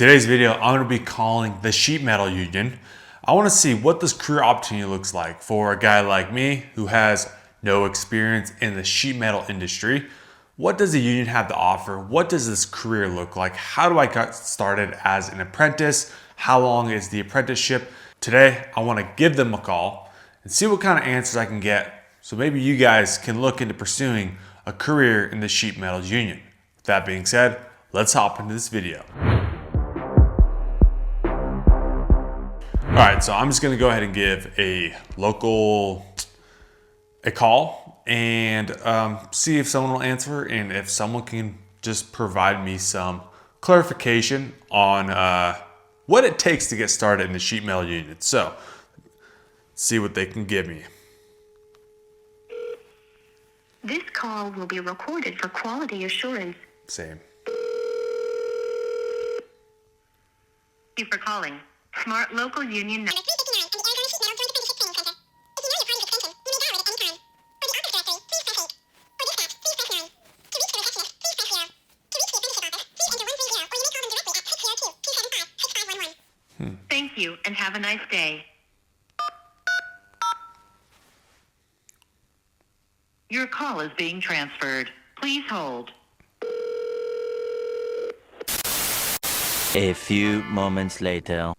In today's video, I'm going to be calling the sheet metal union. I want to see what this career opportunity looks like for a guy like me who has no experience in the sheet metal industry. What does the union have to offer? What does this career look like? How do I get started as an apprentice? How long is the apprenticeship? Today, I want to give them a call and see what kind of answers I can get so maybe you guys can look into pursuing a career in the sheet metal union. With that being said, let's hop into this video. All right, so I'm just gonna go ahead and give a call and see if someone will answer and if someone can just provide me some clarification on what it takes to get started in the sheet metal union. So, let's see what they can give me. This call will be recorded for quality assurance. Same. Thank you for calling Smart Local Union. Thank you and have a nice day. Your call is being transferred. Please hold. A few moments later.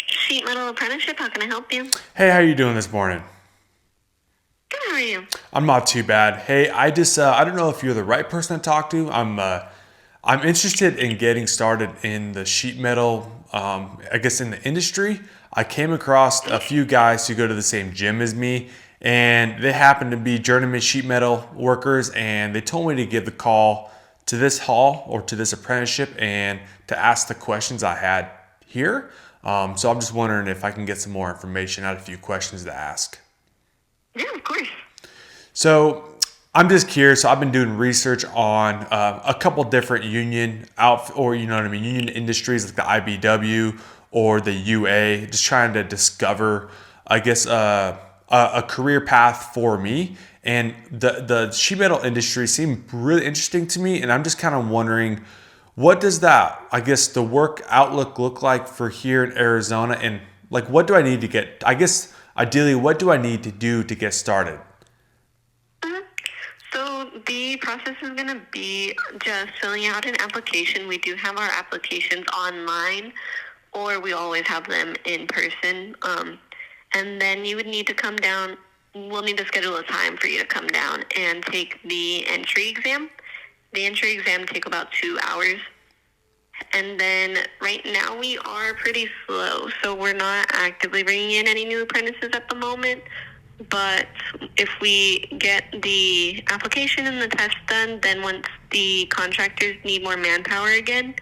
Sheet Metal Apprenticeship, how can I help you? Hey, how are you doing this morning? Good, how are you? I'm not too bad. Hey, I don't know if you're the right person to talk to. I'm interested in getting started in the sheet metal, I guess in the industry. I came across a few guys who go to the same gym as me, and they happen to be journeyman sheet metal workers, and they told me to give the call to this hall or to this apprenticeship and to ask the questions I had here. So I'm just wondering if I can get some more information. I had a few questions to ask. Yeah, of course. So I'm just curious. So I've been doing research on a couple different union union industries like the IBW or the UA, just trying to discover, I guess, a career path for me. And the sheet metal industry seemed really interesting to me. And I'm just kind of wondering, what does that, I guess, the work outlook look like for here in Arizona? And like, what do I need to get, I guess, ideally, what do I need to do to get started? So the process is going to be just filling out an application. We do have our applications online, or we always have them in person. And then you would need to come down. We'll need to schedule a time for you to come down and take the entry exam. The entry exam take about 2 hours. And then right now we are pretty slow, so we're not actively bringing in any new apprentices at the moment. But if we get the application and the test done, then once the contractors need more manpower again,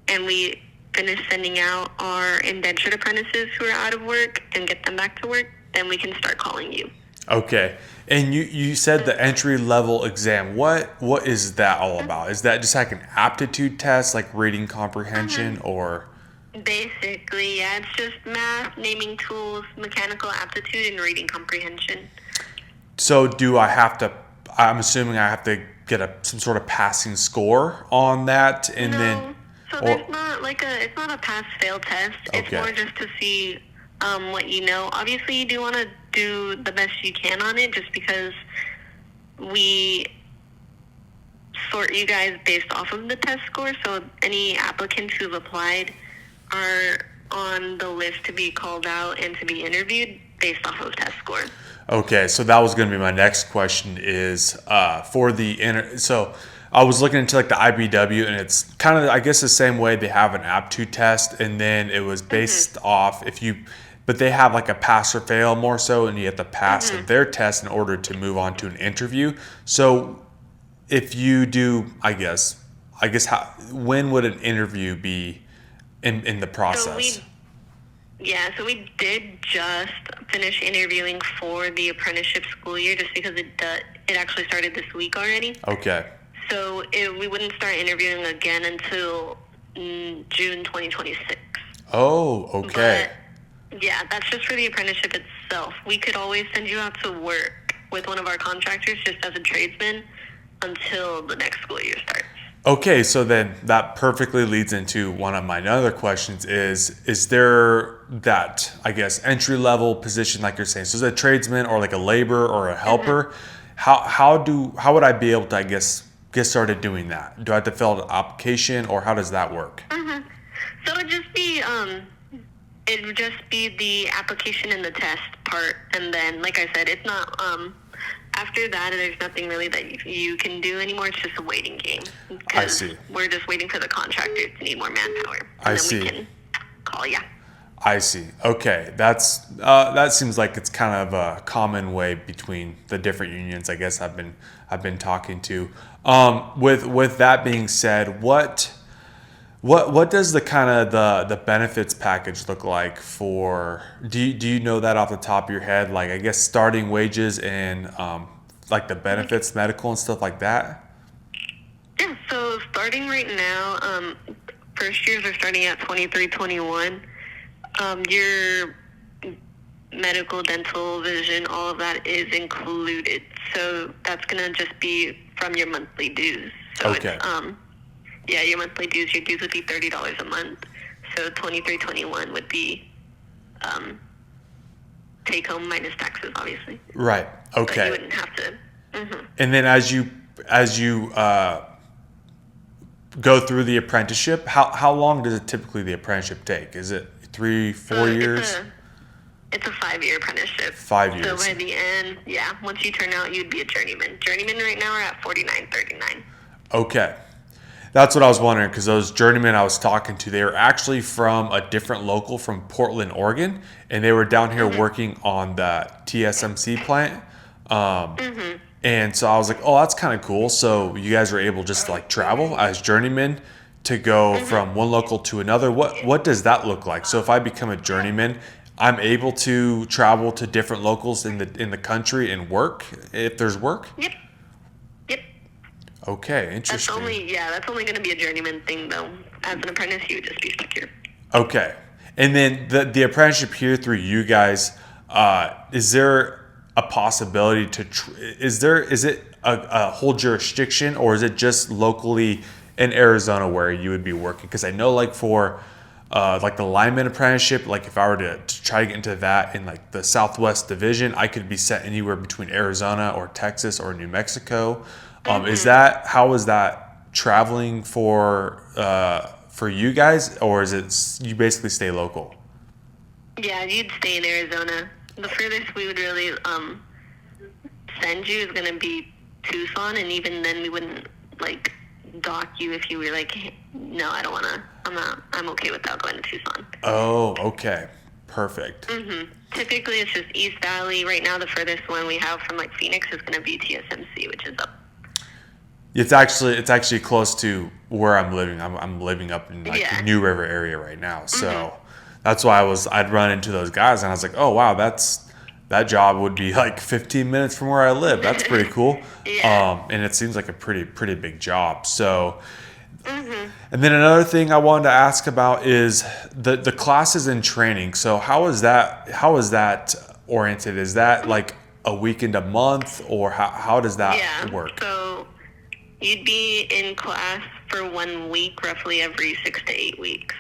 and we finish sending out our indentured apprentices who are out of work and get them back to work, then we can start calling you. Okay. And you said the entry level exam. What is that all about? Is that just like an aptitude test, like reading comprehension, or? Basically, yeah, it's just math, naming tools, mechanical aptitude, and reading comprehension. So I'm assuming I have to get some sort of passing score on that, and then. So there's not it's not a pass-fail test. It's Okay. more just to see what you know. Obviously, you do want to do the best you can on it, just because we sort you guys based off of the test score. So any applicants who've applied are on the list to be called out and to be interviewed based off of test score. Okay, so that was going to be my next question is so I was looking into like the IBW, and it's kind of, I guess, the same way. They have an aptitude test, and then it was based off but they have like a pass or fail more so, and you have to pass their test in order to move on to an interview. So if you do, I guess when would an interview be in the process? So we did just finish interviewing for the apprenticeship school year, just because it actually started this week already. Okay. So we wouldn't start interviewing again until June 2026. Oh, okay. But, yeah, that's just for the apprenticeship itself. We could always send you out to work with one of our contractors just as a tradesman until the next school year starts. Okay, so then that perfectly leads into one of my other questions is there that, I guess, entry level position like you're saying? So is it a tradesman or like a laborer or a helper? How would I be able to, I guess, get started doing that? Do I have to fill out an application or how does that work? So it would just be the application and the test part, and then, like I said, it's not after that. There's nothing really that you can do anymore. It's just a waiting game. I see. We're just waiting for the contractors to need more manpower, and I then see. we can call you. I see. Okay, that seems like it's kind of a common way between the different unions. I guess I've been talking to. With that being said, what does the kind of the benefits package look like for? Do you know that off the top of your head? Like I guess starting wages and like the benefits, medical and stuff like that. Yeah. So starting right now, first years are starting at 23.21. Your medical, dental, vision, all of that is included. So that's gonna just be from your monthly dues. So Okay. yeah, your monthly dues. Your dues would be $30 a month. So 23.21 would be take home minus taxes, obviously. Right. But you Okay. wouldn't have to. And then as you go through the apprenticeship, how long does it typically the apprenticeship take? Is it 3, 4 years? It's a 5-year apprenticeship. 5 years. So by the end, yeah, once you turn out, you'd be a journeyman. Journeyman right now are at 49.39. Okay. That's what I was wondering because those journeymen I was talking to, they were actually from a different local from Portland, Oregon, and they were down here working on the TSMC plant. And so I was like, oh, that's kind of cool. So you guys were able just to like travel as journeymen to go from one local to another. What does that look like? So if I become a journeyman, I'm able to travel to different locals in the country and work if there's work. Yep. Yep. Okay, That's interesting. that's only going to be a journeyman thing, though. As an apprentice, you would just be stuck here. Okay, and then the apprenticeship here through you guys, is there a possibility to? Is it a whole jurisdiction or is it just locally in Arizona where you would be working? Because I know like for like the lineman apprenticeship, like if I were to try to get into that in like the Southwest Division, I could be set anywhere between Arizona or Texas or New Mexico. Is that traveling for you guys, or is it you basically stay local? Yeah, you'd stay in Arizona. The furthest we would really send you is going to be Tucson, and even then we wouldn't like dock you if you were like, hey, no, I don't want to. I'm okay without going to Tucson. Oh, okay, perfect. Typically, it's just East Valley. Right now, the furthest one we have from like Phoenix is going to be TSMC, which is up. It's actually close to where I'm living. I'm living up in like Yeah. the New River area right now, so that's why I'd run into those guys and I was like, oh wow, that job would be like 15 minutes from where I live. That's pretty cool. Yeah. And it seems like a pretty big job. So, and then another thing I wanted to ask about is the classes and training. So how is that oriented? Is that like a weekend a month, or how does that Yeah. work? So you'd be in class for 1 week, roughly every 6 to 8 weeks.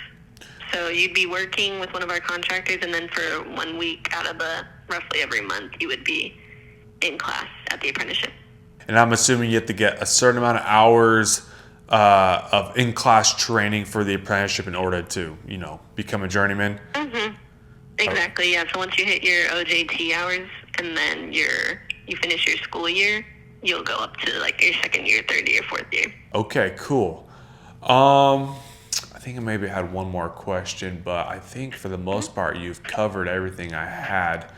So you'd be working with one of our contractors, and then for 1 week out of the roughly every month, you would be in class at the apprenticeship. And I'm assuming you have to get a certain amount of hours of in-class training for the apprenticeship in order to, become a journeyman. Exactly, yeah. So once you hit your OJT hours and then you finish your school year, you'll go up to like your second year, third year, fourth year. Okay, cool. I think I maybe had one more question, but I think for the most part you've covered everything I had.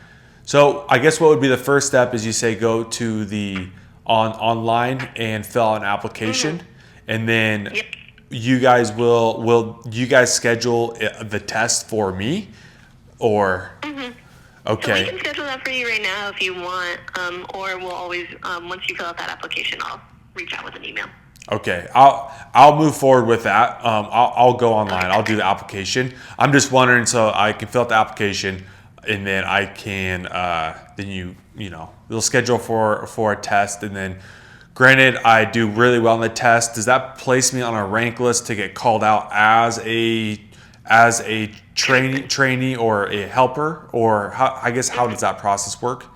So I guess what would be the first step is you say go to the online and fill out an application, and then Yep. you guys will you guys schedule the test for me, or So we okay. can schedule that for you right now if you want, or we'll always, once you fill out that application, I'll reach out with an email. Okay, I'll move forward with that. I'll go online. I'll do the application. I'm just wondering, so I can fill out the application, and then I can then you'll schedule for a test, and then Granted, I do really well on the test. Does that place me on a rank list to get called out as a trainee or a helper? Or how does that process work?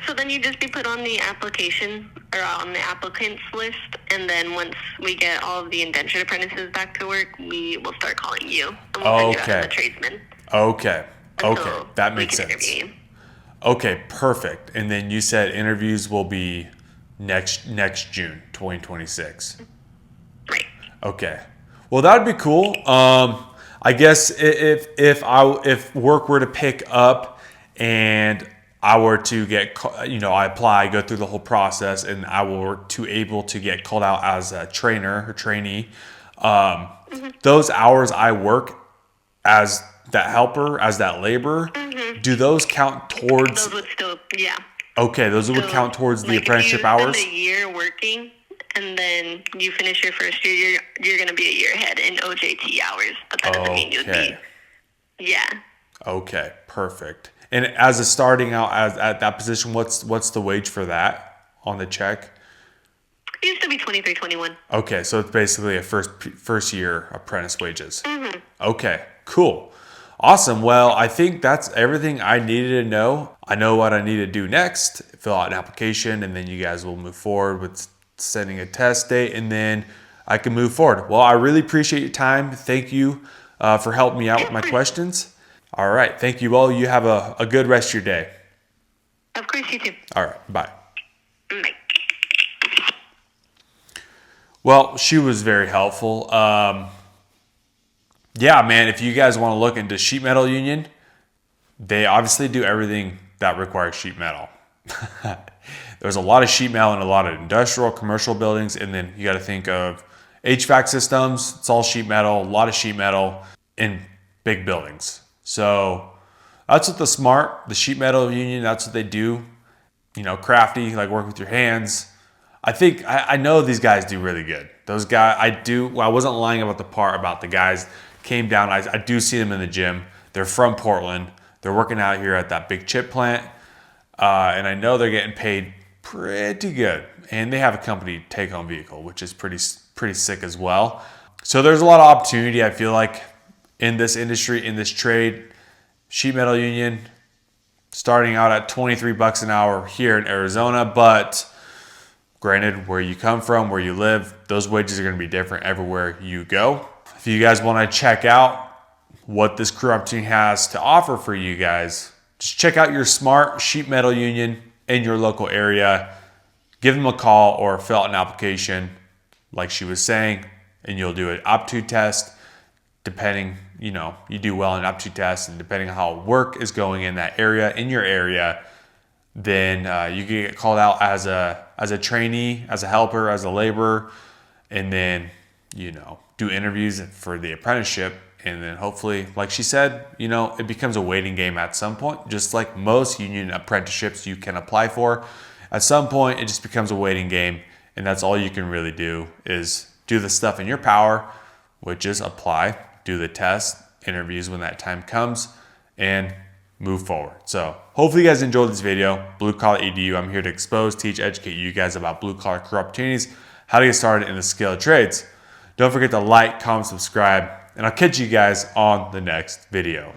So then you just be put on the application or on the applicants list, and then once we get all of the indentured apprentices back to work, we will start calling you, and we'll send you out to the tradesman. Okay. Okay. until That we makes can sense. interview you. Okay, perfect. And then you said interviews will be next June, 2026. Right. Okay. Well, that would be cool. I guess if work were to pick up and I were to get, I apply, go through the whole process, and I were to able to get called out as a trainer or trainee, those hours I work as that helper, as that laborer, do those count towards? Those would still, yeah. Okay, those would count towards the apprenticeship hours. If you spend a year working and then you finish your first year, you're going to be a year ahead in OJT hours, but that doesn't mean you'd be. Yeah. Okay, perfect. And as a starting out at that position, what's the wage for that on the check? It used to be 23, 21. Okay, so it's basically a first year apprentice wages. Okay, cool. Awesome. Well, I think that's everything I needed to know. I know what I need to do next. Fill out an application, and then you guys will move forward with sending a test date, and then I can move forward. Well, I really appreciate your time. Thank you for helping me out with my questions. All right. Thank you all. You have a good rest of your day. Of course, you too. All right. Bye. Bye. Well, she was very helpful. Yeah, man, if you guys want to look into sheet metal union, they obviously do everything that requires sheet metal. There's a lot of sheet metal in a lot of industrial, commercial buildings, and then you got to think of HVAC systems. It's all sheet metal, a lot of sheet metal in big buildings. So that's what the sheet metal union, that's what they do. Crafty, like work with your hands. I know these guys do really good. Those guys, I wasn't lying about the part about the guys came down. I do see them in the gym. They're from Portland. They're working out here at that big chip plant. And I know they're getting paid pretty good. And they have a company take-home vehicle, which is pretty sick as well. So there's a lot of opportunity, I feel like, in this industry, in this trade. Sheet metal union, starting out at $23 an hour here in Arizona. But granted, where you come from, where you live, those wages are going to be different everywhere you go. If you guys want to check out what this career opportunity has to offer for you guys, just check out your smart sheet metal union in your local area. Give them a call or fill out an application like she was saying, and you'll do an aptitude test. Depending, you do well in an aptitude test, and depending on how work is going in that area, in your area, then you can get called out as a trainee, as a helper, as a laborer, and then, do interviews for the apprenticeship. And then hopefully, like she said, it becomes a waiting game at some point, just like most union apprenticeships you can apply for. At some point, it just becomes a waiting game. And that's all you can really do is do the stuff in your power, which is apply, do the test, interviews when that time comes, and move forward. So hopefully you guys enjoyed this video. Blue Collar Edu. I'm here to expose, teach, educate you guys about blue collar career opportunities, how to get started in the skilled trades. Don't forget to like, comment, subscribe, and I'll catch you guys on the next video.